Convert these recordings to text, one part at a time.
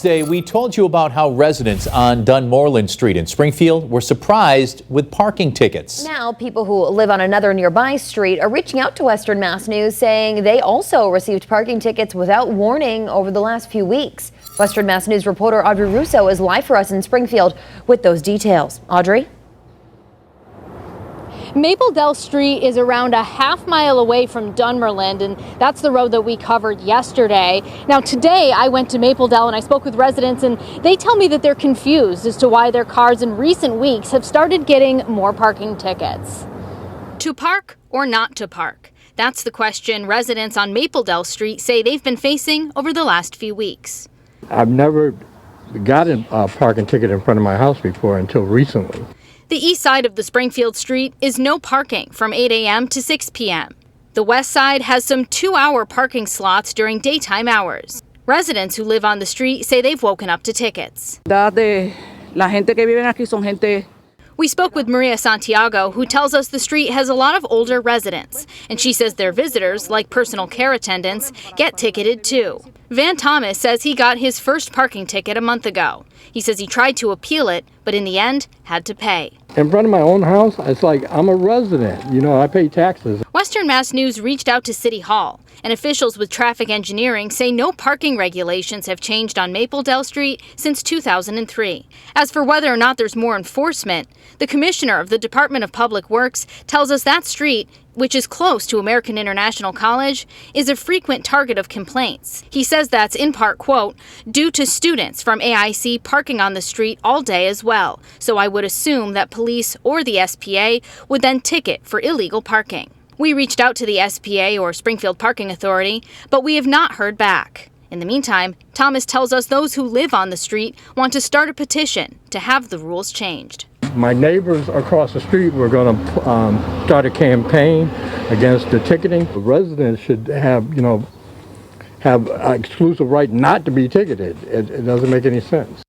Today, we told you about how residents on Dunemoreland Street in Springfield were surprised with parking tickets. Now, people who live on another nearby street are reaching out to Western Mass News saying they also received parking tickets without warning over the last few weeks. Western Mass News reporter Audrey Russo is live for us in Springfield with those details. Audrey? Mapledell Street is around a half-mile away from Dunemoreland, and that's the road that we covered yesterday. Now, today I went to Mapledell and I spoke with residents, and they tell me that they're confused as to why their cars in recent weeks have started getting more parking tickets. To park or not to park? That's the question residents on Mapledell Street say they've been facing over the last few weeks. I've never gotten a parking ticket in front of my house before until recently. The east side of the Springfield street is no parking from 8 a.m. to 6 p.m. The west side has some 2-hour parking slots during daytime hours. Residents who live on the street say they've woken up to tickets. We spoke with Maria Santiago, who tells us the street has a lot of older residents, and she says their visitors, like personal care attendants, get ticketed too. Van Thomas says he got his first parking ticket a month ago. He says he tried to appeal it, but in the end had to pay. In front of my own house, it's like I'm a resident. You know, I pay taxes. Western Mass News reached out to City Hall, and officials with traffic engineering say no parking regulations have changed on Mapledell Street since 2003. As for whether or not there's more enforcement, the commissioner of the Department of Public Works tells us that street, which is close to American International College, is a frequent target of complaints. He says that's in part, quote, due to students from AIC parking on the street all day as well. So I would assume that police or the SPA would then ticket for illegal parking. We reached out to the SPA or Springfield Parking Authority, but we have not heard back. In the meantime, Thomas tells us those who live on the street want to start a petition to have the rules changed. My neighbors across the street were going to start a campaign against the ticketing. The residents should have an exclusive right not to be ticketed. It doesn't make any sense.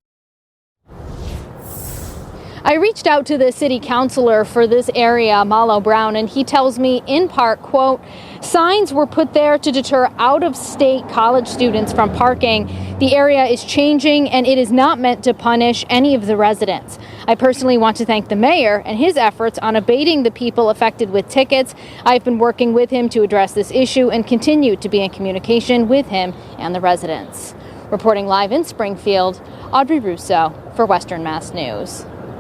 I reached out to the city councilor for this area, Malo Brown, and he tells me in part, quote, signs were put there to deter out-of-state college students from parking. The area is changing and it is not meant to punish any of the residents. I personally want to thank the mayor and his efforts on abating the people affected with tickets. I've been working with him to address this issue and continue to be in communication with him and the residents. Reporting live in Springfield, Audrey Russo for Western Mass News.